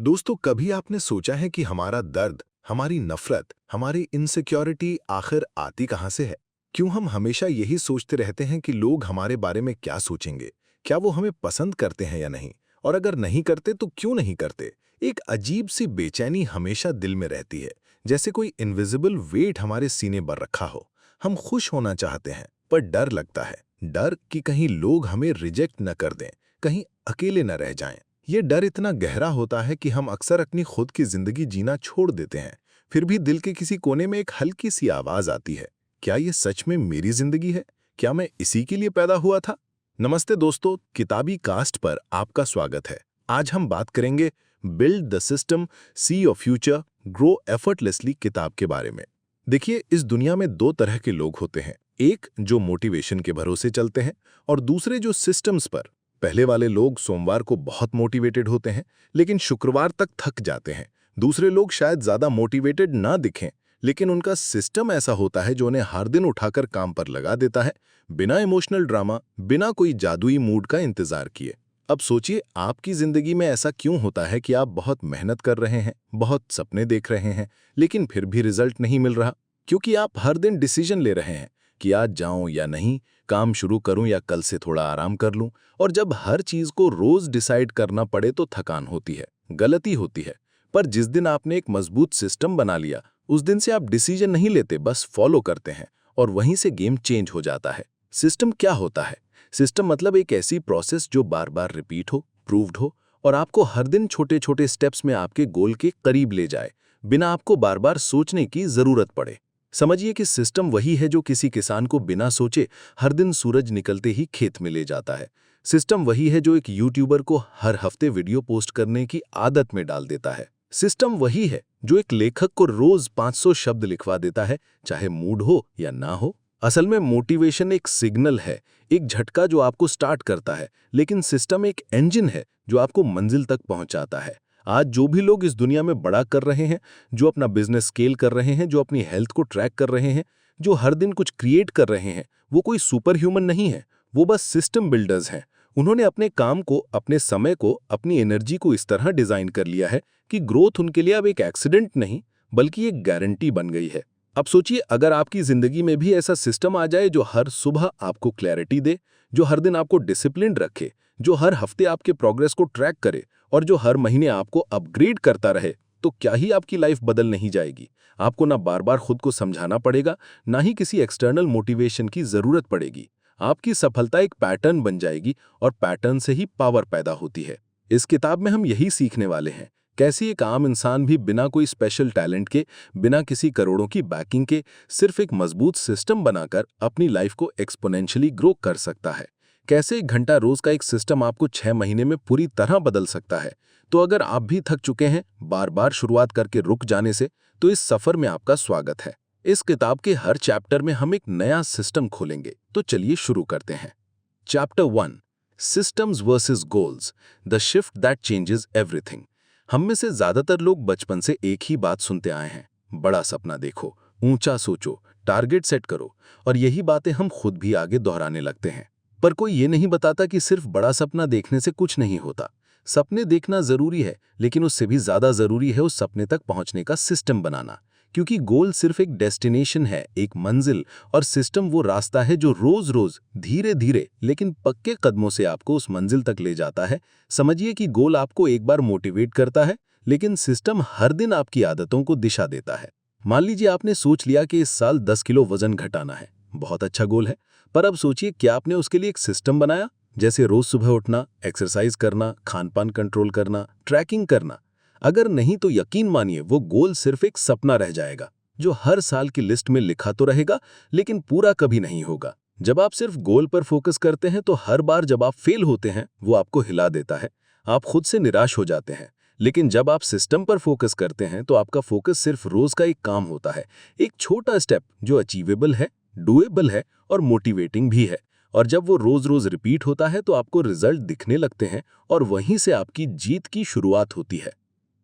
दोस्तों, कभी आपने सोचा है कि हमारा दर्द, हमारी नफरत, हमारी इनसिक्योरिटी आखिर आती कहाँ से है? क्यों हम हमेशा यही सोचते रहते हैं कि लोग हमारे बारे में क्या सोचेंगे? क्या वो हमें पसंद करते हैं या नहीं? और अगर नहीं करते तो क्यों नहीं करते? एक अजीब सी बेचैनी हमेशा दिल में रहती है, जैसे कोई इनविजिबल वेट हमारे सीने पर रखा हो। हम खुश होना चाहते हैं, पर डर लगता है। डर कि कहीं लोग हमें रिजेक्ट न कर दें, कहीं अकेले न रह जाएं। ये डर इतना गहरा होता है कि हम अक्सर अपनी खुद की जिंदगी जीना छोड़ देते हैं। फिर भी दिल के किसी कोने में एक हल्की सी आवाज आती है, क्या ये सच में मेरी जिंदगी है? क्या मैं इसी के लिए पैदा हुआ था? नमस्ते दोस्तों, किताबी कास्ट पर आपका स्वागत है। आज हम बात करेंगे build the system, see your future, grow effortlessly किताब के बारे में। देखिए, इस दुनिया में दो तरह के लोग होते हैं। एक जो मोटिवेशन के भरोसे चलते हैं और दूसरे जो सिस्टम्स पर। पहले वाले लोग सोमवार को बहुत मोटिवेटेड होते हैं, लेकिन शुक्रवार तक थक जाते हैं। दूसरे लोग शायद ज्यादा मोटिवेटेड ना दिखें, लेकिन उनका सिस्टम ऐसा होता है जो उन्हें हर दिन उठाकर काम पर लगा देता है, बिना इमोशनल ड्रामा, बिना कोई जादुई मूड का इंतजार किए। अब सोचिए, आपकी जिंदगी में ऐसा क्यों होता है कि आप बहुत मेहनत कर रहे हैं, बहुत सपने देख रहे हैं, लेकिन फिर भी रिजल्ट नहीं मिल रहा? क्योंकि आप हर दिन डिसीजन ले रहे हैं कि आज जाऊं या नहीं, काम शुरू करूं या कल से थोड़ा आराम कर लूं। और जब हर चीज को रोज डिसाइड करना पड़े तो थकान होती है, गलती होती है। पर जिस दिन आपने एक मजबूत सिस्टम बना लिया, उस दिन से आप डिसीजन नहीं लेते, बस फॉलो करते हैं, और वहीं से गेम चेंज हो जाता है। सिस्टम क्या होता है? सिस्टम मतलब एक ऐसी प्रोसेस जो बार बार रिपीट हो, प्रूव्ड हो, और आपको हर दिन छोटे छोटे स्टेप्स में आपके गोल के करीब ले जाए, बिना आपको बार बार सोचने की जरूरत पड़े। समझिए कि सिस्टम वही है जो किसी किसान को बिना सोचे हर दिन सूरज निकलते ही खेत में ले जाता है। सिस्टम वही है जो एक यूट्यूबर को हर हफ्ते वीडियो पोस्ट करने की आदत में डाल देता है। सिस्टम वही है जो एक लेखक को रोज 500 शब्द लिखवा देता है, चाहे मूड हो या ना हो। असल में मोटिवेशन एक सिग्नल है, एक झटका जो आपको स्टार्ट करता है, लेकिन सिस्टम एक इंजन है जो आपको मंजिल तक पहुंचाता है। आज जो भी लोग इस दुनिया में बड़ा कर रहे हैं, जो अपना बिजनेस स्केल कर रहे हैं, जो अपनी हेल्थ को ट्रैक कर रहे हैं, जो हर दिन कुछ क्रिएट कर रहे हैं, वो कोई सुपर ह्यूमन नहीं है, वो बस सिस्टम बिल्डर्स हैं। उन्होंने अपने काम को, अपने समय को, अपनी एनर्जी को इस तरह डिजाइन कर लिया है कि ग्रोथ उनके लिए अब एक एक्सीडेंट नहीं, बल्कि एक गारंटी बन गई है। अब सोचिए, अगर आपकी जिंदगी में भी ऐसा सिस्टम आ जाए जो हर सुबह आपको क्लैरिटी दे, जो हर दिन आपको डिसिप्लिन रखे, जो हर हफ्ते आपके प्रोग्रेस को ट्रैक करे, और जो हर महीने आपको अपग्रेड करता रहे, तो क्या ही आपकी लाइफ बदल नहीं जाएगी? आपको ना बार बार खुद को समझाना पड़ेगा, ना ही किसी एक्सटर्नल मोटिवेशन की जरूरत पड़ेगी। आपकी सफलता एक पैटर्न बन जाएगी, और पैटर्न से ही पावर पैदा होती है। इस किताब में हम यही सीखने वाले हैं, कैसे एक आम इंसान भी बिना कोई स्पेशल टैलेंट के, बिना किसी करोड़ों की बैकिंग के, सिर्फ एक मजबूत सिस्टम बनाकर अपनी लाइफ को एक्सपोनेंशियली ग्रो कर सकता है। कैसे 1 घंटा रोज का एक सिस्टम आपको 6 महीने में पूरी तरह बदल सकता है। तो अगर आप भी थक चुके हैं बार बार शुरुआत करके रुक जाने से, तो इस सफर में आपका स्वागत है। इस किताब के हर चैप्टर में हम एक नया सिस्टम खोलेंगे, तो चलिए शुरू करते हैं। Chapter 1, systems versus goals, the shift that changes everything. हम में से ज्यादातर लोग बचपन से एक ही बात सुनते आए हैं, बड़ा सपना देखो, ऊंचा सोचो, टारगेट सेट करो, और यही बातें हम खुद भी आगे दोहराने लगते हैं। पर कोई ये नहीं बताता कि सिर्फ बड़ा सपना देखने से कुछ नहीं होता। सपने देखना जरूरी है, लेकिन उससे भी ज्यादा जरूरी है उस सपने तक पहुंचने का सिस्टम बनाना। क्योंकि गोल सिर्फ एक डेस्टिनेशन है, एक मंजिल, और सिस्टम वो रास्ता है जो रोज रोज धीरे धीरे लेकिन पक्के कदमों से आपको उस मंजिल तक ले जाता है। समझिए कि गोल आपको एक बार मोटिवेट करता है, लेकिन सिस्टम हर दिन आपकी आदतों को दिशा देता है। मान लीजिए आपने सोच लिया कि इस साल 10 किलो वजन घटाना है। बहुत अच्छा गोल है, पर अब सोचिए, क्या आपने उसके लिए एक सिस्टम बनाया? जैसे रोज सुबह उठना, एक्सरसाइज करना, खान पान कंट्रोल करना, ट्रैकिंग करना। अगर नहीं, तो यकीन मानिए वो गोल सिर्फ एक सपना रह जाएगा, जो हर साल की लिस्ट में लिखा तो रहेगा, लेकिन पूरा कभी नहीं होगा। जब आप सिर्फ गोल पर फोकस करते हैं, तो हर बार जब आप फेल होते हैं, वो आपको हिला देता है, आप खुद से निराश हो जाते हैं। लेकिन जब आप सिस्टम पर फोकस करते हैं, तो आपका फोकस सिर्फ रोज का एक काम होता है, एक छोटा स्टेप जो अचीवेबल है, डुएबल है और मोटिवेटिंग भी है। और जब वो रोज रोज रिपीट होता है, तो आपको रिजल्ट दिखने लगते हैं, और वहीं से आपकी जीत की शुरुआत होती है।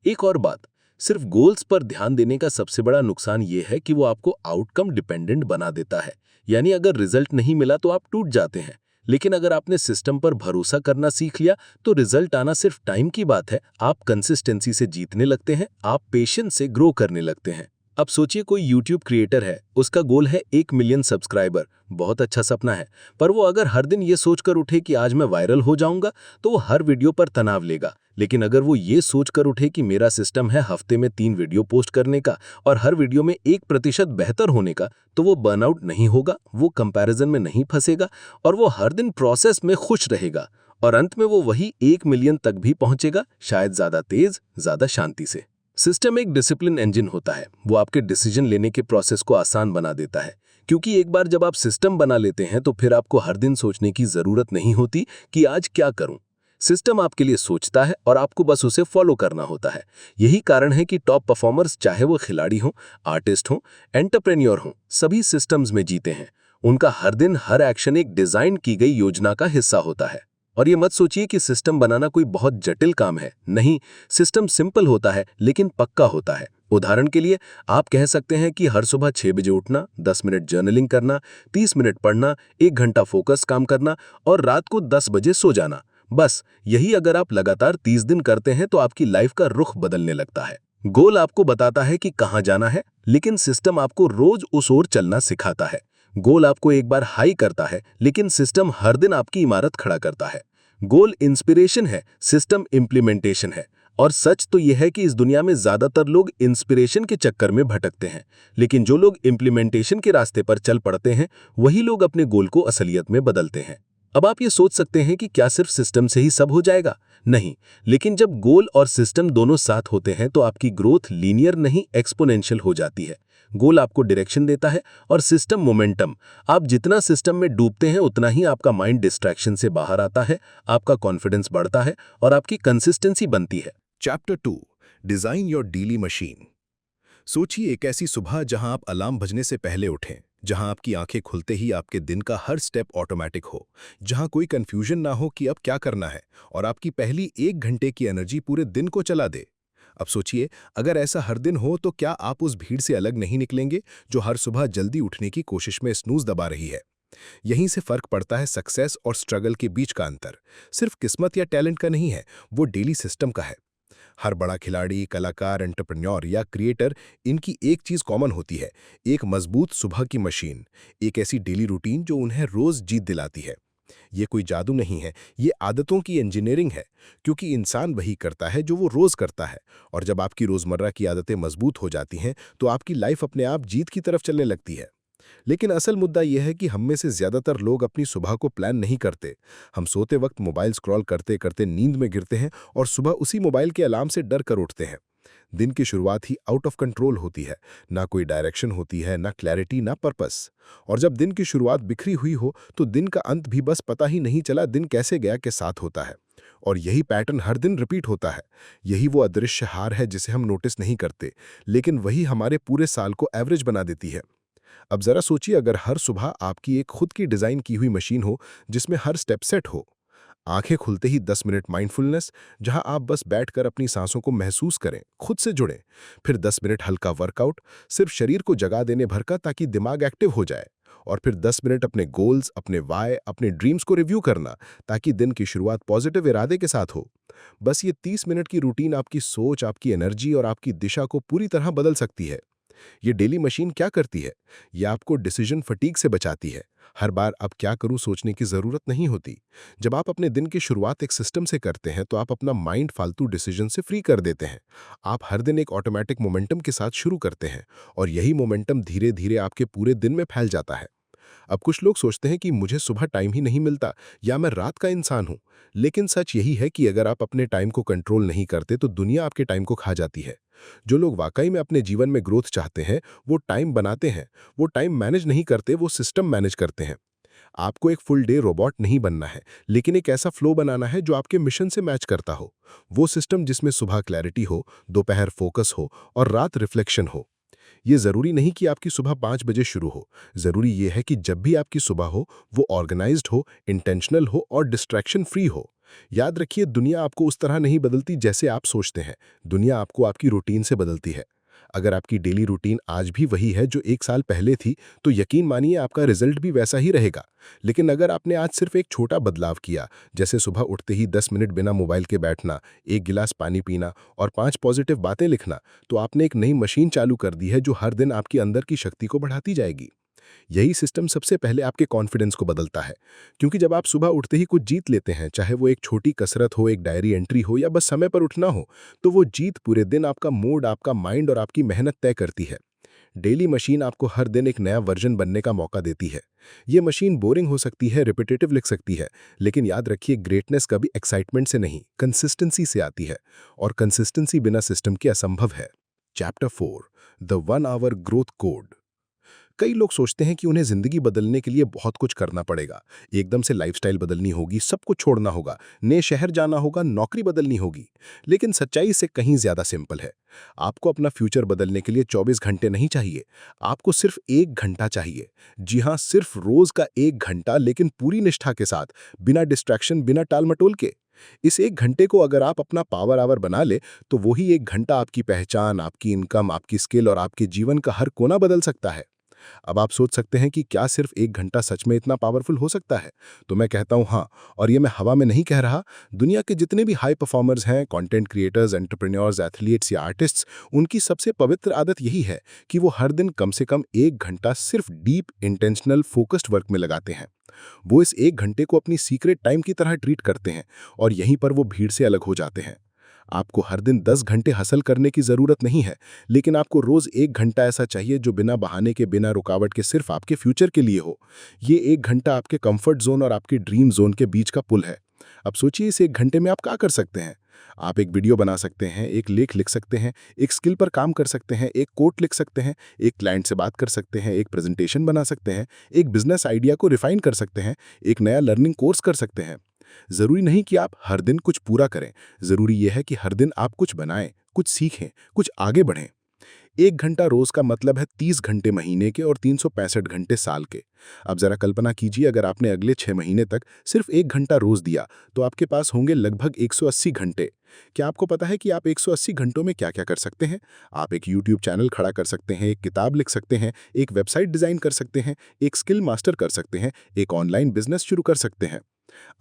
एक और बात, सिर्फ गोल्स पर ध्यान देने का सबसे बड़ा नुकसान ये है कि वो आपको आउटकम डिपेंडेंट बना देता है। यानी अगर रिजल्ट नहीं मिला तो आप टूट जाते हैं, लेकिन अगर आपने सिस्टम पर भरोसा करना सीख लिया तो रिजल्ट आना सिर्फ टाइम की बात है। आप कंसिस्टेंसी से जीतने लगते हैं, आप पेशेंस से ग्रो करने लगते हैं। अब सोचिए कोई यूट्यूब क्रिएटर है, उसका गोल है 1 मिलियन सब्सक्राइबर। बहुत अच्छा सपना है, पर वो अगर हर दिन ये सोचकर उठे कि आज मैं वायरल हो जाऊंगा तो वो हर वीडियो पर तनाव लेगा। लेकिन अगर वो ये सोचकर उठे कि मेरा सिस्टम है हफ्ते में 3 वीडियो पोस्ट करने का और हर वीडियो में 1% बेहतर होने का, तो वो बर्नआउट नहीं होगा, वो कंपैरिजन में नहीं फंसेगा और वो हर दिन प्रोसेस में खुश रहेगा। और अंत में वो वही 1 मिलियन तक भी पहुंचेगा, शायद ज्यादा तेज, ज्यादा शांति से। सिस्टम एक डिसिप्लिन इंजन होता है। वो आपके डिसीजन लेने के प्रोसेस को आसान बना देता है, क्योंकि एक बार जब आप सिस्टम बना लेते हैं तो फिर आपको हर दिन सोचने की जरूरत नहीं होती कि आज क्या करूं। सिस्टम आपके लिए सोचता है और आपको बस उसे फॉलो करना होता है। यही कारण है कि टॉप परफॉर्मर्स, चाहे वो खिलाड़ी हों, आर्टिस्ट हों, एंटरप्रेन्योर हों, सभी सिस्टम्स में जीते हैं। उनका हर दिन, हर एक्शन एक डिजाइन की गई योजना का हिस्सा होता है। और ये मत सोचिए कि सिस्टम बनाना कोई बहुत जटिल काम है। नहीं, सिस्टम सिंपल होता है लेकिन पक्का होता है। उदाहरण के लिए आप कह सकते हैं कि हर सुबह 6 बजे उठना, 10 मिनट जर्नलिंग करना, 30 मिनट पढ़ना, 1 घंटा फोकस काम करना और रात को 10 बजे सो जाना। बस यही अगर आप लगातार 30 दिन करते हैं तो आपकी लाइफ का रुख बदलने लगता है। गोल आपको बताता है कि कहाँ जाना है, लेकिन सिस्टम आपको रोज उस ओर चलना सिखाता है। गोल आपको एक बार हाई करता है, लेकिन सिस्टम हर दिन आपकी इमारत खड़ा करता है। गोल इंस्पिरेशन है, सिस्टम इम्प्लीमेंटेशन है। और सच तो यह है कि इस दुनिया में ज्यादातर लोग इंस्पिरेशन के चक्कर में भटकते हैं, लेकिन जो लोग इम्प्लीमेंटेशन के रास्ते पर चल पड़ते हैं वही लोग अपने गोल को असलियत में बदलते हैं। अब आप ये सोच सकते हैं कि क्या सिर्फ सिस्टम से ही सब हो जाएगा? नहीं, लेकिन जब गोल और सिस्टम दोनों साथ होते हैं तो आपकी ग्रोथ लीनियर नहीं, एक्सपोनेंशियल हो जाती है। गोल आपको डायरेक्शन देता है और सिस्टम मोमेंटम। आप जितना सिस्टम में डूबते हैं उतना ही आपका माइंड डिस्ट्रैक्शन से बाहर आता है, आपका कॉन्फिडेंस बढ़ता है और आपकी कंसिस्टेंसी बनती है। Chapter 2, design your daily machine. सोचिए एक ऐसी सुबह जहां आप अलार्म बजने से पहले उठें, जहां आपकी आंखें खुलते ही आपके दिन का हर स्टेप ऑटोमेटिक हो, जहां कोई कंफ्यूजन ना हो कि अब क्या करना है और आपकी पहली 1 घंटे की एनर्जी पूरे दिन को चला दे। अब सोचिए, अगर ऐसा हर दिन हो तो क्या आप उस भीड़ से अलग नहीं निकलेंगे जो हर सुबह जल्दी उठने की कोशिश में स्नूज दबा रही है। यहीं से फर्क पड़ता है सक्सेस और स्ट्रगल के बीच का अंतर। सिर्फ किस्मत या टैलेंट का नहीं है, वो डेली सिस्टम का है। हर बड़ा खिलाड़ी, कलाकार, एंटरप्रेन्योर या क्रिएटर, इनकी एक चीज कॉमन होती है, एक मजबूत सुबह की मशीन, एक ऐसी डेली रूटीन जो उन्हें रोज जीत दिलाती है। ये कोई जादू नहीं है, ये आदतों की इंजीनियरिंग है, क्योंकि इंसान वही करता है जो वो रोज करता है। और जब आपकी रोजमर्रा की आदतें मजबूत हो जाती हैं तो आपकी लाइफ अपने आप जीत की तरफ चलने लगती है। लेकिन असल मुद्दा यह है कि हम में से ज्यादातर लोग अपनी सुबह को प्लान नहीं करते। हम सोते वक्त मोबाइल स्क्रॉल करते करते नींद में गिरते हैं और सुबह उसी मोबाइल के अलार्म से डर कर उठते हैं। दिन की शुरुआत ही आउट ऑफ कंट्रोल होती है, ना कोई डायरेक्शन होती है, ना क्लैरिटी, ना पर्पस। और जब दिन की शुरुआत बिखरी हुई हो तो दिन का अंत भी बस पता ही नहीं चला दिन कैसे गया के साथ होता है। और यही पैटर्न हर दिन रिपीट होता है। यही वो अदृश्य हार है जिसे हम नोटिस नहीं करते, लेकिन वही हमारे पूरे साल को एवरेज बना देती है। अब जरा सोचिए, अगर हर सुबह आपकी एक खुद की डिजाइन की हुई मशीन हो जिसमें हर स्टेप सेट हो। आंखें खुलते ही 10 मिनट माइंडफुलनेस, जहां आप बस बैठकर अपनी सांसों को महसूस करें, खुद से जुड़ें। फिर 10 मिनट हल्का वर्कआउट, सिर्फ शरीर को जगा देने भर का, ताकि दिमाग एक्टिव हो जाए। और फिर 10 मिनट अपने गोल्स, अपने वाय, अपने ड्रीम्स को रिव्यू करना, ताकि दिन की शुरुआत पॉजिटिव इरादे के साथ हो। बस ये 30 मिनट की रूटीन आपकी सोच, आपकी एनर्जी और आपकी दिशा को पूरी तरह बदल सकती है। ये डेली मशीन क्या करती है? ये आपको डिसीजन फटीग से बचाती है। हर बार अब क्या करूं सोचने की जरूरत नहीं होती। जब आप अपने दिन की शुरुआत एक सिस्टम से करते हैं तो आप अपना माइंड फालतू डिसीजन से फ्री कर देते हैं। आप हर दिन एक ऑटोमेटिक मोमेंटम के साथ शुरू करते हैं और यही मोमेंटम धीरे धीरे आपके पूरे दिन में फैल जाता है। अब कुछ लोग सोचते हैं कि मुझे सुबह टाइम ही नहीं मिलता या मैं रात का इंसान हूं। लेकिन सच यही है कि अगर आप अपने टाइम को कंट्रोल नहीं करते तो दुनिया आपके टाइम को खा जाती है। जो लोग वाकई में अपने जीवन में ग्रोथ चाहते हैं वो टाइम बनाते हैं, वो टाइम मैनेज नहीं करते, वो सिस्टम मैनेज करते हैं। आपको एक फुल डे रोबोट नहीं बनना है, लेकिन एक ऐसा फ्लो बनाना है जो आपके मिशन से मैच करता हो। वो सिस्टम जिसमें सुबह क्लैरिटी हो, दोपहर फोकस हो और रात रिफ्लेक्शन हो। ये जरूरी नहीं कि आपकी सुबह 5 बजे शुरू हो। जरूरी ये है कि जब भी आपकी सुबह हो वो ऑर्गेनाइज्ड हो, इंटेंशनल हो और डिस्ट्रैक्शन फ्री हो। याद रखिए, दुनिया आपको उस तरह नहीं बदलती जैसे आप सोचते हैं। दुनिया आपको आपकी रूटीन से बदलती है। अगर आपकी डेली रूटीन आज भी वही है जो 1 साल पहले थी, तो यकीन मानिए आपका रिजल्ट भी वैसा ही रहेगा। लेकिन अगर आपने आज सिर्फ एक छोटा बदलाव किया, जैसे सुबह उठते ही 10 मिनट बिना मोबाइल के बैठना, एक गिलास पानी पीना और 5 पॉजिटिव बातें लिखना, तो आपने एक नई मशीन चालू कर दी है जो हर दिन आपकी अंदर की शक्ति को बढ़ाती जाएगी। यही सिस्टम सबसे पहले आपके कॉन्फिडेंस को बदलता है, क्योंकि जब आप सुबह उठते ही कुछ जीत लेते हैं, चाहे वो एक छोटी कसरत हो, एक डायरी एंट्री हो या बस समय पर उठना हो, तो वो जीत पूरे दिन आपका मूड, आपका माइंड और आपकी मेहनत तय करती है। डेली मशीन आपको हर दिन एक नया वर्जन बनने का मौका देती है। ये मशीन बोरिंग हो सकती है, रिपीटेटिव लिख सकती है, लेकिन याद रखिए ग्रेटनेस कभी एक्साइटमेंट से नहीं, कंसिस्टेंसी से आती है, और कंसिस्टेंसी बिना सिस्टम के असंभव है। Chapter 4, the 1 hour growth code. कई लोग सोचते हैं कि उन्हें जिंदगी बदलने के लिए बहुत कुछ करना पड़ेगा, एकदम से लाइफस्टाइल बदलनी होगी, सब कुछ छोड़ना होगा, नए शहर जाना होगा, नौकरी बदलनी होगी। लेकिन सच्चाई से कहीं ज्यादा सिंपल है। आपको अपना फ्यूचर बदलने के लिए 24 घंटे नहीं चाहिए, आपको सिर्फ 1 घंटा चाहिए। जी हाँ, सिर्फ रोज का 1 घंटा, लेकिन पूरी निष्ठा के साथ, बिना डिस्ट्रैक्शन, बिना टालमटोल के। इस 1 घंटे को अगर आप अपना पावर आवर बना ले, तो वही 1 घंटा आपकी पहचान, आपकी इनकम, आपकी स्किल और आपके जीवन का हर कोना बदल सकता है। अब आप सोच सकते हैं कि क्या सिर्फ 1 घंटा सच में इतना पावरफुल हो सकता है? तो मैं कहता हूं हाँ, और ये मैं हवा में नहीं कह रहा। दुनिया के जितने भी हाई परफॉर्मर्स हैं, कंटेंट क्रिएटर्स, एंटरप्रेन्योर्स, एथलीट्स या आर्टिस्ट्स, उनकी सबसे पवित्र आदत यही है कि वो हर दिन कम से कम 1 घंटा सिर्फ डीप, इंटेंशनल, फोकस्ड वर्क में लगाते हैं। वो इस 1 घंटे को अपनी सीक्रेट टाइम की तरह ट्रीट करते हैं, और यहीं पर वो भीड़ से अलग हो जाते हैं। आपको हर दिन 10 घंटे हासिल करने की जरूरत नहीं है, लेकिन आपको रोज 1 घंटा ऐसा चाहिए जो बिना बहाने के, बिना रुकावट के, सिर्फ आपके फ्यूचर के लिए हो। ये 1 घंटा आपके कंफर्ट जोन और आपके ड्रीम जोन के बीच का पुल है। अब सोचिए इस 1 घंटे में आप क्या कर सकते हैं। आप एक वीडियो बना सकते हैं, एक लेख लिख सकते हैं, एक स्किल पर काम कर सकते हैं, एक कोट लिख सकते हैं, एक क्लाइंट से बात कर सकते हैं, एक प्रेजेंटेशन बना सकते हैं, एक बिजनेस आइडिया को रिफाइन कर सकते हैं, एक नया लर्निंग कोर्स कर सकते हैं। जरूरी नहीं कि आप हर दिन कुछ पूरा करें, जरूरी यह है कि हर दिन आप कुछ बनाएं, कुछ सीखें, कुछ आगे बढ़ें। 1 घंटा रोज का मतलब है 30 घंटे महीने के और 365 घंटे साल के। अब जरा कल्पना कीजिए, अगर आपने अगले 6 महीने तक सिर्फ 1 घंटा रोज दिया, तो आपके पास होंगे लगभग 180 घंटे। क्या आपको पता है कि आप 180 घंटों में क्या क्या कर सकते हैं? आप एक यूट्यूब चैनल खड़ा कर सकते हैं, एक किताब लिख सकते हैं, एक वेबसाइट डिजाइन कर सकते हैं, एक स्किल मास्टर कर सकते हैं, एक ऑनलाइन बिजनेस शुरू कर सकते हैं।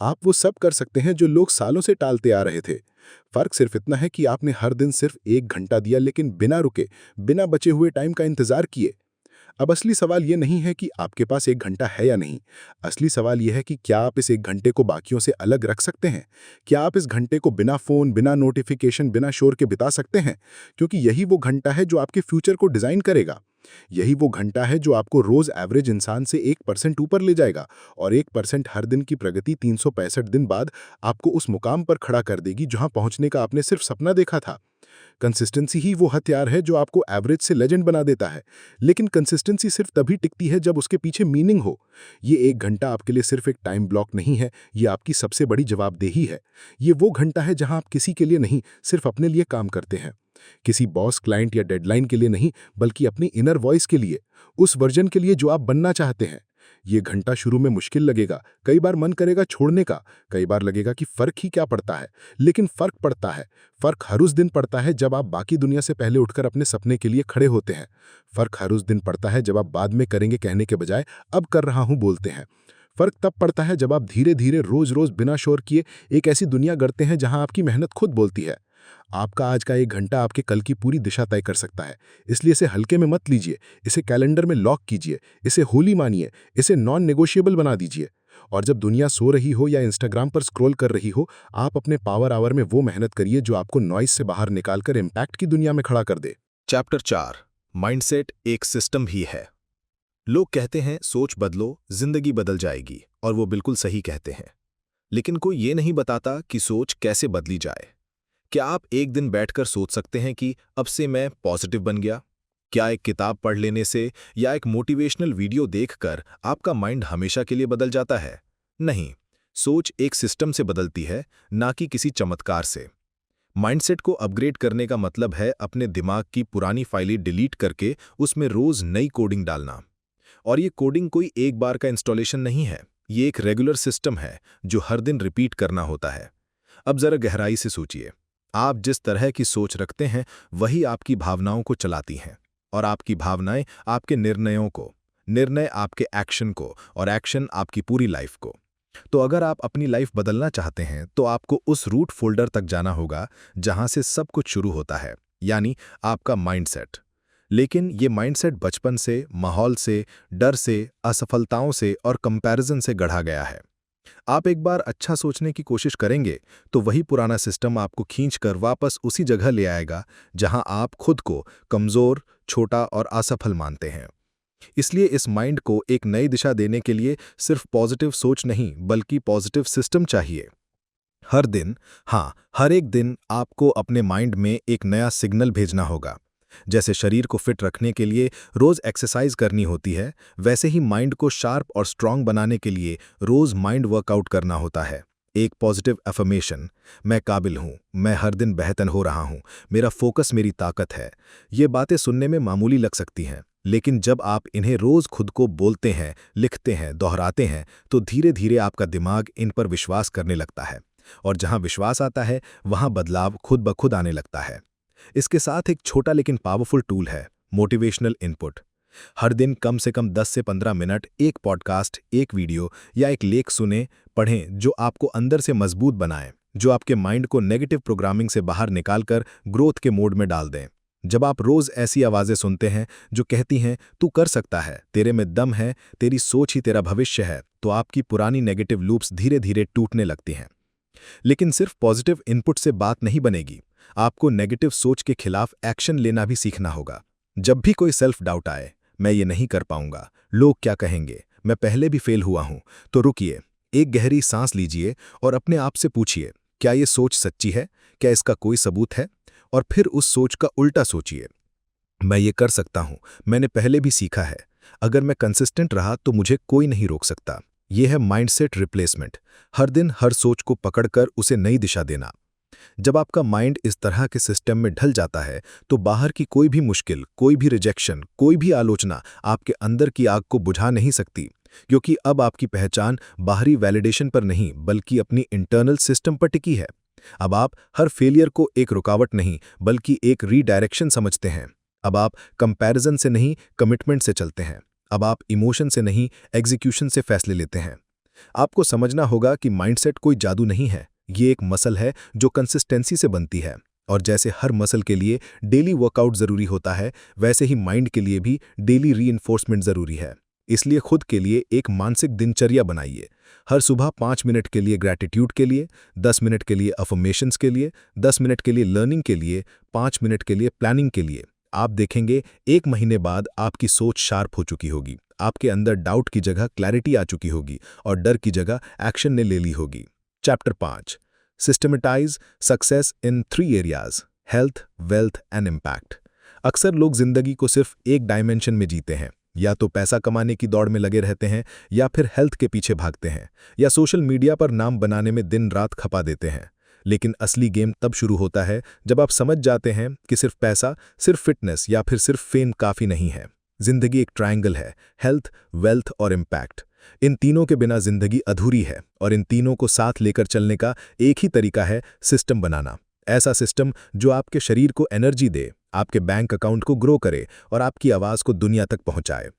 आप वो सब कर सकते हैं जो लोग सालों से टालते आ रहे थे। फर्क सिर्फ इतना है कि आपने हर दिन सिर्फ 1 घंटा दिया, लेकिन बिना रुके, बिना बचे हुए टाइम का इंतजार किए। अब असली सवाल ये नहीं है कि आपके पास 1 घंटा है या नहीं। असली सवाल यह है कि क्या आप इस 1 घंटे को बाकियों से अलग रख सकते हैं? क्या आप इस घंटे को बिना फोन, बिना नोटिफिकेशन, बिना शोर के बिता सकते हैं? क्योंकि यही वो घंटा है जो आपके फ्यूचर को डिजाइन करेगा। यही वो घंटा है जो आपको रोज एवरेज इंसान से 1% ऊपर ले जाएगा, और 1% हर दिन की प्रगति 365 दिन बाद आपको उस मुकाम पर खड़ा कर देगी जहां पहुंचने का आपने सिर्फ सपना देखा था। कंसिस्टेंसी ही वो हथियार है जो आपको एवरेज से लेजेंड बना देता है। लेकिन कंसिस्टेंसी सिर्फ तभी टिकती है जब उसके पीछे मीनिंग हो। ये 1 घंटा आपके लिए सिर्फ एक टाइम ब्लॉक नहीं है, ये आपकी सबसे बड़ी जवाबदेही है। ये वो घंटा है जहां आप किसी के लिए नहीं, सिर्फ अपने लिए काम करते हैं। किसी बॉस, क्लाइंट या डेडलाइन के लिए नहीं, बल्कि अपनी इनर वॉइस के लिए, उस वर्जन के लिए जो आप बनना चाहते हैं। ये घंटा शुरू में मुश्किल लगेगा, कई बार मन करेगा छोड़ने का, कई बार लगेगा कि फर्क ही क्या पड़ता है, लेकिन फर्क पड़ता है। फर्क हर उस दिन पड़ता है जब आप बाकी दुनिया से पहले उठकर अपने सपने के लिए खड़े होते हैं। फर्क हर उस दिन पड़ता है जब आप बाद में करेंगे कहने के बजाय अब कर रहा हूं बोलते हैं। फर्क तब पड़ता है जब आप धीरे धीरे, रोज रोज, बिना शोर किए एक ऐसी दुनिया गढ़ते हैं जहां आपकी मेहनत खुद बोलती है। आपका आज का 1 घंटा आपके कल की पूरी दिशा तय कर सकता है। इसलिए इसे हल्के में मत लीजिए, इसे कैलेंडर में लॉक कीजिए, इसे होली मानिए, इसे नॉन नेगोशिएबल बना दीजिए। और जब दुनिया सो रही हो या इंस्टाग्राम पर स्क्रॉल कर रही हो, आप अपने पावर आवर में वो मेहनत करिए जो आपको नॉइस से बाहर निकालकर इम्पैक्ट की दुनिया में खड़ा कर दे। चैप्टर 4, माइंडसेट एक सिस्टम ही है। लोग कहते हैं सोच बदलो, जिंदगी बदल जाएगी, और वो बिल्कुल सही कहते हैं। लेकिन कोई ये नहीं बताता कि सोच कैसे बदली जाए। क्या आप एक दिन बैठकर सोच सकते हैं कि अब से मैं पॉजिटिव बन गया? क्या एक किताब पढ़ लेने से या एक मोटिवेशनल वीडियो देखकर आपका माइंड हमेशा के लिए बदल जाता है? नहीं, सोच एक सिस्टम से बदलती है, ना कि किसी चमत्कार से। माइंडसेट को अपग्रेड करने का मतलब है अपने दिमाग की पुरानी फाइलें डिलीट करके उसमें रोज नई कोडिंग डालना। और ये कोडिंग कोई एक बार का इंस्टॉलेशन नहीं है, ये एक रेगुलर सिस्टम है जो हर दिन रिपीट करना होता है। अब जरा गहराई से सोचिए, आप जिस तरह की सोच रखते हैं वही आपकी भावनाओं को चलाती हैं, और आपकी भावनाएं आपके निर्णयों को, निर्णय आपके एक्शन को, और एक्शन आपकी पूरी लाइफ को। तो अगर आप अपनी लाइफ बदलना चाहते हैं तो आपको उस रूट फोल्डर तक जाना होगा जहां से सब कुछ शुरू होता है, यानी आपका माइंडसेट। लेकिन ये माइंडसेट बचपन से, माहौल से, डर से, असफलताओं से और कंपैरिजन से गढ़ा गया है। आप एक बार अच्छा सोचने की कोशिश करेंगे तो वही पुराना सिस्टम आपको खींचकर वापस उसी जगह ले आएगा जहां आप खुद को कमजोर, छोटा और असफल मानते हैं। इसलिए इस माइंड को एक नई दिशा देने के लिए सिर्फ पॉजिटिव सोच नहीं बल्कि पॉजिटिव सिस्टम चाहिए। हर दिन, हाँ, हर एक दिन आपको अपने माइंड में एक नया सिग्नल भेजना होगा। जैसे शरीर को फिट रखने के लिए रोज एक्सरसाइज करनी होती है, वैसे ही माइंड को शार्प और स्ट्रांग बनाने के लिए रोज माइंड वर्कआउट करना होता है। एक पॉजिटिव अफर्मेशन, मैं काबिल हूँ, मैं हर दिन बेहतर हो रहा हूँ, मेरा फोकस मेरी ताकत है। ये बातें सुनने में मामूली लग सकती हैं, लेकिन जब आप इन्हें रोज खुद को बोलते हैं, लिखते हैं, दोहराते हैं, तो धीरे धीरे आपका दिमाग इन पर विश्वास करने लगता है, और जहां विश्वास आता है वहां बदलाव खुद ब खुद आने लगता है। इसके साथ एक छोटा लेकिन पावरफुल टूल है, मोटिवेशनल इनपुट। हर दिन कम से कम 10 से 15 मिनट एक पॉडकास्ट, एक वीडियो या एक लेख सुने, पढ़ें जो आपको अंदर से मजबूत बनाए, जो आपके माइंड को नेगेटिव प्रोग्रामिंग से बाहर निकालकर ग्रोथ के मोड में डाल दें। जब आप रोज ऐसी आवाजें सुनते हैं जो कहती हैं तू कर सकता है, तेरे में दम है, तेरी सोच ही तेरा भविष्य है, तो आपकी पुरानी नेगेटिव लूप्स धीरे धीरे टूटने लगती हैं। लेकिन सिर्फ पॉजिटिव इनपुट से बात नहीं बनेगी, आपको नेगेटिव सोच के खिलाफ एक्शन लेना भी सीखना होगा। जब भी कोई सेल्फ डाउट आए, मैं ये नहीं कर पाऊंगा, लोग क्या कहेंगे, मैं पहले भी फेल हुआ हूं, तो रुकिए, एक गहरी सांस लीजिए और अपने आप से पूछिए, क्या ये सोच सच्ची है, क्या इसका कोई सबूत है? और फिर उस सोच का उल्टा सोचिए, मैं ये कर सकता हूं, मैंने पहले भी सीखा है, अगर मैं कंसिस्टेंट रहा तो मुझे कोई नहीं रोक सकता। यह है माइंडसेट रिप्लेसमेंट, हर दिन हर सोच को पकड़कर उसे नई दिशा देना। जब आपका माइंड इस तरह के सिस्टम में ढल जाता है तो बाहर की कोई भी मुश्किल, कोई भी रिजेक्शन, कोई भी आलोचना आपके अंदर की आग को बुझा नहीं सकती, क्योंकि अब आपकी पहचान बाहरी वैलिडेशन पर नहीं बल्कि अपनी इंटरनल सिस्टम पर टिकी है। अब आप हर फेलियर को एक रुकावट नहीं बल्कि एक रीडायरेक्शन समझते हैं। अब आप कंपैरिजन से नहीं कमिटमेंट से चलते हैं। अब आप इमोशन से नहीं एग्जीक्यूशन से फैसले लेते हैं। आपको समझना होगा कि माइंडसेट कोई जादू नहीं है, ये एक मसल है जो कंसिस्टेंसी से बनती है, और जैसे हर मसल के लिए डेली वर्कआउट जरूरी होता है, वैसे ही माइंड के लिए भी डेली रीइंफोर्समेंट जरूरी है। इसलिए खुद के लिए एक मानसिक दिनचर्या बनाइए। हर सुबह 5 मिनट के लिए ग्रैटिट्यूड के लिए, 10 मिनट के लिए अफर्मेशंस के लिए, 10 मिनट के लिए लर्निंग के लिए, 5 मिनट के लिए प्लानिंग के लिए। आप देखेंगे 1 महीने बाद आपकी सोच शार्प हो चुकी होगी, आपके अंदर डाउट की जगह क्लैरिटी आ चुकी होगी और डर की जगह एक्शन ने ले ली होगी। Chapter 5, systematise success in 3 areas, health, wealth and impact. अक्सर लोग जिंदगी को सिर्फ एक डायमेंशन में जीते हैं, या तो पैसा कमाने की दौड़ में लगे रहते हैं, या फिर हेल्थ के पीछे भागते हैं, या सोशल मीडिया पर नाम बनाने में दिन रात खपा देते हैं। लेकिन असली गेम तब शुरू होता है जब आप समझ जाते हैं कि सिर्फ पैसा, सिर्फ फिटनेस या फिर सिर्फ फेम काफी नहीं है। जिंदगी एक ट्रायंगल है, हेल्थ, वेल्थ और इम्पैक्ट। इन तीनों के बिना जिंदगी अधूरी है, और इन तीनों को साथ लेकर चलने का एक ही तरीका है, सिस्टम बनाना। ऐसा सिस्टम जो आपके शरीर को एनर्जी दे, आपके बैंक अकाउंट को ग्रो करे और आपकी आवाज को दुनिया तक पहुंचाए।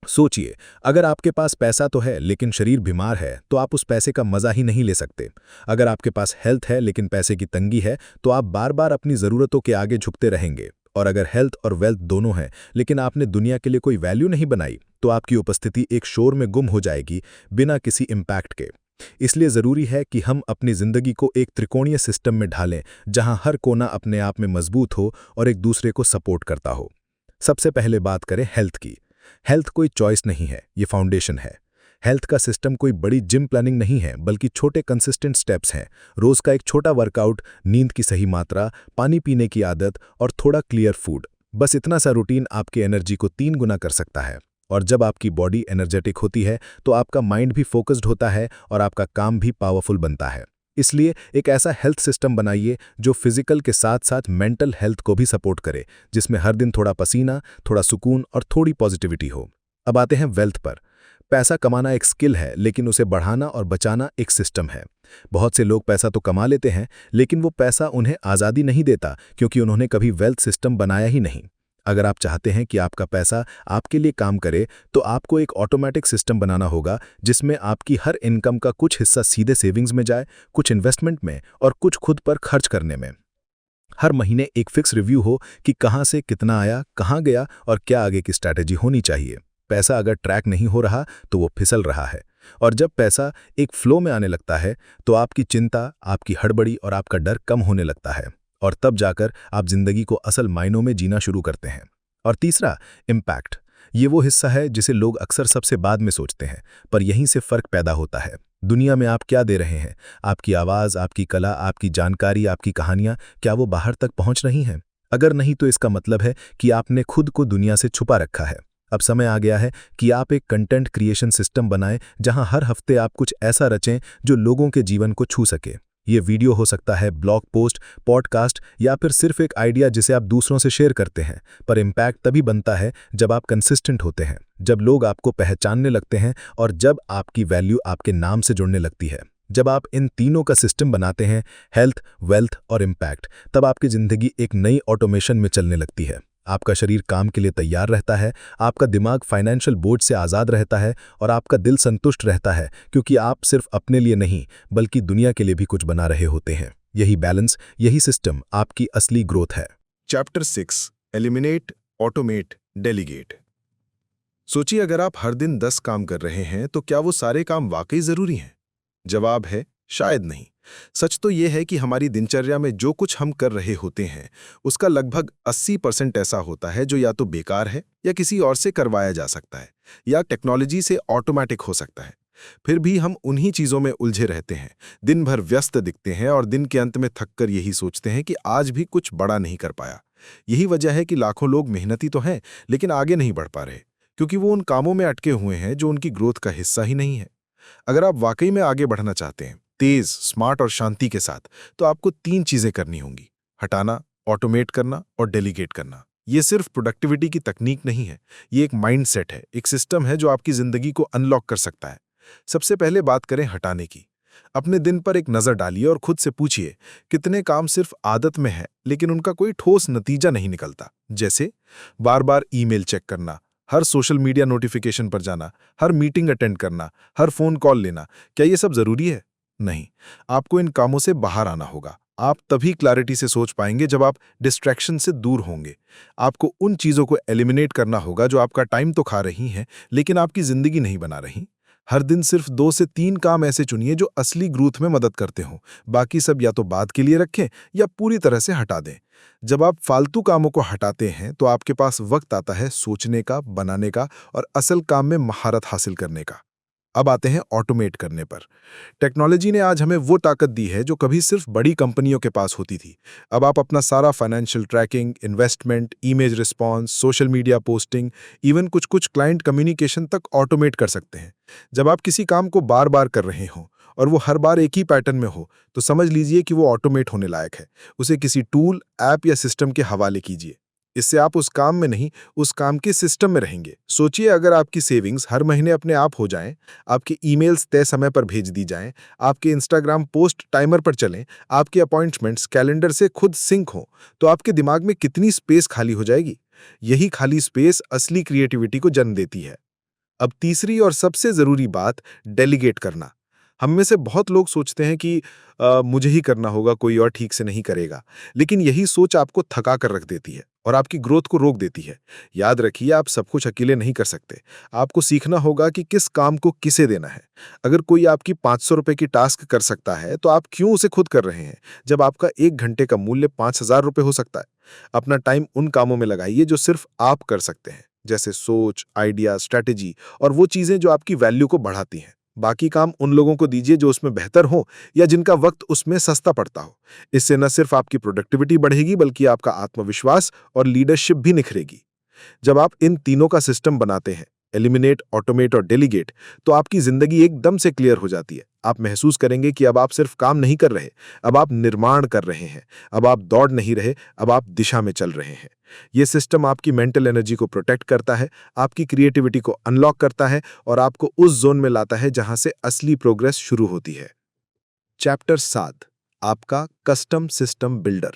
सोचिए, अगर आपके पास पैसा तो है लेकिन शरीर बीमार है तो आप उस पैसे का मजा ही नहीं ले सकते। अगर आपके पास हेल्थ है लेकिन पैसे की तंगी है तो आप बार बार अपनी ज़रूरतों के आगे झुकते रहेंगे। और अगर हेल्थ और वेल्थ दोनों हैं लेकिन आपने दुनिया के लिए कोई वैल्यू नहीं बनाई तो आपकी उपस्थिति एक शोर में गुम हो जाएगी, बिना किसी इम्पैक्ट के। इसलिए ज़रूरी है कि हम अपनी ज़िंदगी को एक त्रिकोणीय सिस्टम में ढालें जहां हर कोना अपने आप में मजबूत हो और एक दूसरे को सपोर्ट करता हो। सबसे पहले बात करें हेल्थ की। हेल्थ कोई चॉइस नहीं है, ये फाउंडेशन है। हेल्थ का सिस्टम कोई बड़ी जिम प्लानिंग नहीं है बल्कि छोटे कंसिस्टेंट स्टेप्स हैं। रोज का एक छोटा वर्कआउट, नींद की सही मात्रा, पानी पीने की आदत और थोड़ा क्लियर फूड। बस इतना सा रूटीन आपकी एनर्जी को 3 गुना कर सकता है। और जब आपकी बॉडी एनर्जेटिक होती है तो आपका माइंड भी फोकस्ड होता है और आपका काम भी पावरफुल बनता है। इसलिए एक ऐसा हेल्थ सिस्टम बनाइए जो फिजिकल के साथ साथ मेंटल हेल्थ को भी सपोर्ट करे, जिसमें हर दिन थोड़ा पसीना, थोड़ा सुकून और थोड़ी पॉजिटिविटी हो। अब आते हैं वेल्थ पर। पैसा कमाना एक स्किल है, लेकिन उसे बढ़ाना और बचाना एक सिस्टम है। बहुत से लोग पैसा तो कमा लेते हैं, लेकिन वो पैसा उन्हें आज़ादी नहीं देता, क्योंकि उन्होंने कभी वेल्थ सिस्टम बनाया ही नहीं। अगर आप चाहते हैं कि आपका पैसा आपके लिए काम करे, तो आपको एक ऑटोमेटिक सिस्टम बनाना होगा जिसमें आपकी हर इनकम का कुछ हिस्सा सीधे सेविंग्स में जाए, कुछ इन्वेस्टमेंट में और कुछ खुद पर खर्च करने में। हर महीने एक फिक्स रिव्यू हो कि कहाँ से कितना आया, कहाँ गया और क्या आगे की स्ट्रैटेजी होनी चाहिए। पैसा अगर ट्रैक नहीं हो रहा तो वो फिसल रहा है, और जब पैसा एक फ्लो में आने लगता है तो आपकी चिंता, आपकी हड़बड़ी और आपका डर कम होने लगता है, और तब जाकर आप जिंदगी को असल मायनों में जीना शुरू करते हैं। और तीसरा, इम्पैक्ट। ये वो हिस्सा है जिसे लोग अक्सर सबसे बाद में सोचते हैं, पर यहीं से फर्क पैदा होता है। दुनिया में आप क्या दे रहे हैं? आपकी आवाज़, आपकी कला, आपकी जानकारी, आपकी कहानियाँ, क्या वो बाहर तक पहुँच रही हैं? अगर नहीं तो इसका मतलब है कि आपने खुद को दुनिया से छुपा रखा है। अब समय आ गया है कि आप एक कंटेंट क्रिएशन सिस्टम बनाएं, जहां हर हफ्ते आप कुछ ऐसा रचें जो लोगों के जीवन को छू सके। ये वीडियो हो सकता है, ब्लॉग पोस्ट, पॉडकास्ट या फिर सिर्फ एक आइडिया जिसे आप दूसरों से शेयर करते हैं। पर इम्पैक्ट तभी बनता है जब आप कंसिस्टेंट होते हैं, जब लोग आपको पहचानने लगते हैं और जब आपकी वैल्यू आपके नाम से जुड़ने लगती है। जब आप इन तीनों का सिस्टम बनाते हैं, हेल्थ, वेल्थ और इम्पैक्ट, तब आपकी जिंदगी एक नई ऑटोमेशन में चलने लगती है। आपका शरीर काम के लिए तैयार रहता है, आपका दिमाग फाइनेंशियल बोझ से आज़ाद रहता है और आपका दिल संतुष्ट रहता है, क्योंकि आप सिर्फ अपने लिए नहीं बल्कि दुनिया के लिए भी कुछ बना रहे होते हैं। यही बैलेंस, यही सिस्टम आपकी असली ग्रोथ है। Chapter 6, eliminate, automate, delegate. सोचिए, अगर आप हर दिन 10 काम कर रहे हैं तो क्या वो सारे काम वाकई जरूरी हैं? जवाब है शायद नहीं। सच तो यह है कि हमारी दिनचर्या में जो कुछ हम कर रहे होते हैं उसका लगभग 80% ऐसा होता है जो या तो बेकार है, या किसी और से करवाया जा सकता है, या टेक्नोलॉजी से ऑटोमेटिक हो सकता है। फिर भी हम उन्हीं चीज़ों में उलझे रहते हैं, दिन भर व्यस्त दिखते हैं और दिन के अंत में थककर यही सोचते हैं कि आज भी कुछ बड़ा नहीं कर पाया। यही वजह है कि लाखों लोग मेहनती तो हैं लेकिन आगे नहीं बढ़ पा रहे, क्योंकि वो उन कामों में अटके हुए हैं जो उनकी ग्रोथ का हिस्सा ही नहीं है। अगर आप वाकई में आगे बढ़ना चाहते हैं, तेज, स्मार्ट और शांति के साथ, तो आपको 3 चीजें करनी होंगी: हटाना, ऑटोमेट करना और डेलीगेट करना। ये सिर्फ प्रोडक्टिविटी की तकनीक नहीं है, ये एक माइंडसेट है, एक सिस्टम है जो आपकी जिंदगी को अनलॉक कर सकता है। सबसे पहले बात करें हटाने की। अपने दिन पर एक नजर डालिए और खुद से पूछिए, कितने काम सिर्फ आदत में है लेकिन उनका कोई ठोस नतीजा नहीं निकलता। जैसे बार बार ईमेल चेक करना, हर सोशल मीडिया नोटिफिकेशन पर जाना, हर मीटिंग अटेंड करना, हर फोन कॉल लेना। क्या ये सब जरूरी है? नहीं। आपको इन कामों से बाहर आना होगा। आप तभी क्लैरिटी से सोच पाएंगे जब आप डिस्ट्रैक्शन से दूर होंगे। आपको उन चीजों को एलिमिनेट करना होगा जो आपका टाइम तो खा रही हैं लेकिन आपकी जिंदगी नहीं बना रही। हर दिन सिर्फ 2 से 3 काम ऐसे चुनिए जो असली ग्रोथ में मदद करते हों। बाकी सब या तो बाद के लिए रखें या पूरी तरह से हटा दें। जब आप फालतू कामों को हटाते हैं तो आपके पास वक्त आता है सोचने का, बनाने का और असल काम में महारत हासिल करने का। अब आते हैं ऑटोमेट करने पर। टेक्नोलॉजी ने आज हमें वो ताकत दी है जो कभी सिर्फ बड़ी कंपनियों के पास होती थी। अब आप अपना सारा financial tracking, investment, image response, social media posting, even कुछ क्लाइंट कम्युनिकेशन तक ऑटोमेट कर सकते हैं। जब आप किसी काम को बार बार कर रहे हों और वो हर बार एक ही पैटर्न में हो, तो समझ लीजिए कि वो ऑटोमेट होने लायक है। उसे किसी टूल, ऐप या सिस्टम के हवाले कीजिए। इससे आप उस काम में नहीं, उस काम के सिस्टम में रहेंगे। सोचिए, अगर आपकी सेविंग्स हर महीने अपने आप हो जाएं, आपके ईमेल्स तय समय पर भेज दी जाएं, आपके इंस्टाग्राम पोस्ट टाइमर पर चलें, आपके अपॉइंटमेंट्स कैलेंडर से खुद सिंक हों, तो आपके दिमाग में कितनी स्पेस खाली हो जाएगी। यही खाली स्पेस असली क्रिएटिविटी को जन्म देती है। अब तीसरी और सबसे जरूरी बात, डेलीगेट करना। हम में से बहुत लोग सोचते हैं कि मुझे ही करना होगा, कोई और ठीक से नहीं करेगा। लेकिन यही सोच आपको थका कर रख देती है और आपकी ग्रोथ को रोक देती है। याद रखिए, आप सब कुछ अकेले नहीं कर सकते। आपको सीखना होगा कि किस काम को किसे देना है। अगर कोई आपकी 500 रुपए की टास्क कर सकता है तो आप क्यों उसे खुद कर रहे हैं, जब आपका 1 घंटे का मूल्य 5000 रुपए हो सकता है। अपना टाइम उन कामों में लगाइए जो सिर्फ आप कर सकते हैं, जैसे सोच, आइडिया, स्ट्रैटेजी और वो चीजें जो आपकी वैल्यू को बढ़ाती हैं। बाकी काम उन लोगों को दीजिए जो उसमें बेहतर हो या जिनका वक्त उसमें सस्ता पड़ता हो। इससे न सिर्फ आपकी प्रोडक्टिविटी बढ़ेगी बल्कि आपका आत्मविश्वास और लीडरशिप भी निखरेगी। जब आप इन तीनों का सिस्टम बनाते हैं, एलिमिनेट, ऑटोमेट और डेलीगेट, तो आपकी जिंदगी एकदम से क्लियर हो जाती है। आप महसूस करेंगे कि अब आप सिर्फ काम नहीं कर रहे, अब आप निर्माण कर रहे हैं। अब आप दौड़ नहीं रहे, अब आप दिशा में चल रहे हैं। ये सिस्टम आपकी मेंटल एनर्जी को प्रोटेक्ट करता है, आपकी क्रिएटिविटी को अनलॉक करता है और आपको उस जोन में लाता है जहां से असली प्रोग्रेस शुरू होती है। चैप्टर 7, आपका कस्टम सिस्टम बिल्डर।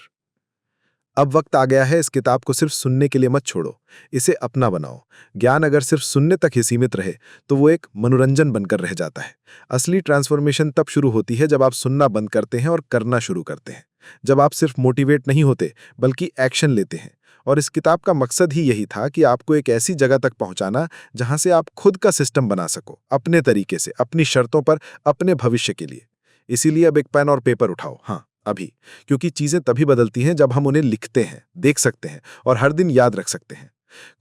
अब वक्त आ गया है, इस किताब को सिर्फ सुनने के लिए मत छोड़ो, इसे अपना बनाओ। ज्ञान अगर सिर्फ सुनने तक ही सीमित रहे तो वो एक मनोरंजन बनकर रह जाता है। असली ट्रांसफॉर्मेशन तब शुरू होती है जब आप सुनना बंद करते हैं और करना शुरू करते हैं। जब आप सिर्फ मोटिवेट नहीं होते बल्कि एक्शन लेते हैं। और इस किताब का मकसद ही यही था कि आपको एक ऐसी जगह तक पहुंचाना जहां से आप खुद का सिस्टम बना सको, अपने तरीके से, अपनी शर्तों पर, अपने भविष्य के लिए। इसीलिए अब एक पेन और पेपर उठाओ, हाँ अभी, क्योंकि चीजें तभी बदलती हैं जब हम उन्हें लिखते हैं, देख सकते हैं और हर दिन याद रख सकते हैं।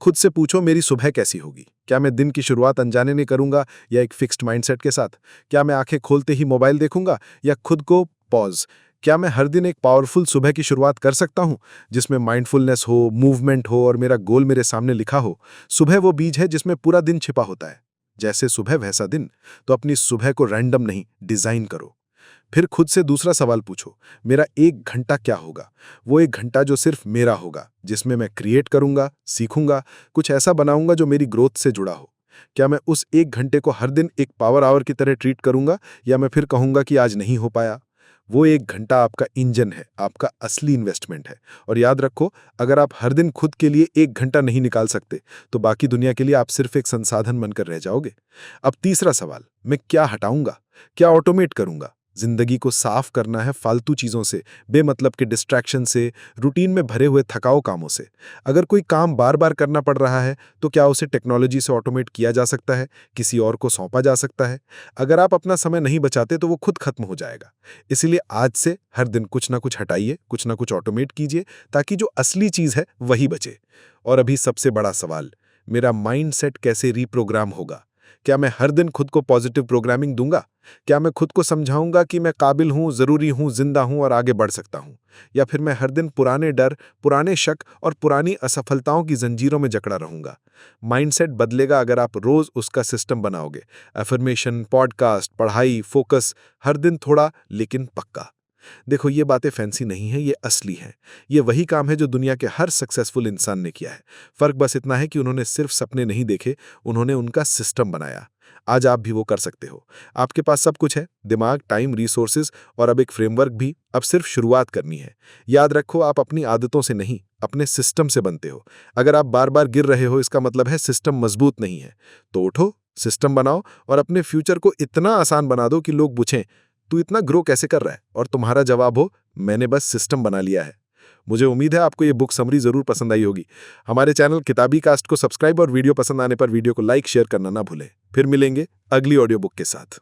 खुद से पूछो, मेरी सुबह कैसी होगी? क्या मैं दिन की शुरुआत अनजाने में करूंगा या एक फिक्स्ड माइंडसेट के साथ? क्या मैं आंखें खोलते ही मोबाइल देखूंगा या खुद को पॉज? क्या मैं हर दिन एक पावरफुल सुबह की शुरुआत कर सकता हूं जिसमें माइंडफुलनेस हो, मूवमेंट हो और मेरा गोल मेरे सामने लिखा हो? सुबह वो बीज है जिसमें पूरा दिन छिपा होता है। जैसे सुबह वैसा दिन। तो अपनी सुबह को रैंडम नहीं, डिजाइन करो। फिर खुद से दूसरा सवाल पूछो, मेरा 1 घंटा क्या होगा? वो 1 घंटा जो सिर्फ मेरा होगा, जिसमें मैं क्रिएट करूंगा, सीखूंगा, कुछ ऐसा बनाऊंगा जो मेरी ग्रोथ से जुड़ा हो। क्या मैं उस 1 घंटे को हर दिन एक पावर आवर की तरह ट्रीट करूंगा या मैं फिर कहूंगा कि आज नहीं हो पाया? वो 1 घंटा आपका इंजन है, आपका असली इन्वेस्टमेंट है। और याद रखो, अगर आप हर दिन खुद के लिए 1 घंटा नहीं निकाल सकते तो बाकी दुनिया के लिए आप सिर्फ एक संसाधन बनकर रह जाओगे। अब तीसरा सवाल, मैं क्या हटाऊंगा, क्या ऑटोमेट करूंगा? जिंदगी को साफ करना है फालतू चीजों से, बेमतलब के डिस्ट्रैक्शन से, रूटीन में भरे हुए थकाऊ कामों से। अगर कोई काम बार बार करना पड़ रहा है तो क्या उसे टेक्नोलॉजी से ऑटोमेट किया जा सकता है, किसी और को सौंपा जा सकता है? अगर आप अपना समय नहीं बचाते तो वो खुद खत्म हो जाएगा। इसीलिए आज से हर दिन कुछ ना कुछ हटाइए, कुछ ना कुछ ऑटोमेट कीजिए, ताकि जो असली चीज है वही बचे। और अभी सबसे बड़ा सवाल, मेरा माइंडसेट कैसे रीप्रोग्राम होगा? क्या मैं हर दिन खुद को पॉजिटिव प्रोग्रामिंग दूंगा? क्या मैं खुद को समझाऊंगा कि मैं काबिल हूं, जरूरी हूं, जिंदा हूं और आगे बढ़ सकता हूं? या फिर मैं हर दिन पुराने डर, पुराने शक और पुरानी असफलताओं की जंजीरों में जकड़ा रहूंगा? माइंडसेट बदलेगा अगर आप रोज उसका सिस्टम बनाओगे। अफर्मेशन, पॉडकास्ट, पढ़ाई, फोकस, हर दिन थोड़ा लेकिन पक्का। देखो, ये बातें फैंसी नहीं है, ये असली हैं। ये वही काम है जो दुनिया के हर सक्सेसफुल इंसान ने किया है। फर्क बस इतना है कि उन्होंने सिर्फ सपने नहीं देखे, उन्होंने उनका सिस्टम बनाया। आज आप भी वो कर सकते हो। आपके पास सब कुछ है, दिमाग, टाइम, रिसोर्सेज और अब एक फ्रेमवर्क भी। अब सिर्फ शुरुआत करनी है। याद रखो, आप अपनी आदतों से नहीं, अपने सिस्टम से बनते हो। अगर आप बार बार गिर रहे हो, इसका मतलब है सिस्टम मजबूत नहीं है। तो उठो, सिस्टम बनाओ और अपने फ्यूचर को इतना आसान बना दो कि लोग पूछें, तू इतना ग्रो कैसे कर रहा है? और तुम्हारा जवाब हो, मैंने बस सिस्टम बना लिया है। मुझे उम्मीद है आपको ये बुक समरी जरूर पसंद आई होगी। हमारे चैनल किताबी कास्ट को सब्सक्राइब और वीडियो पसंद आने पर वीडियो को लाइक, शेयर करना ना भूलें। फिर मिलेंगे अगली ऑडियो बुक के साथ।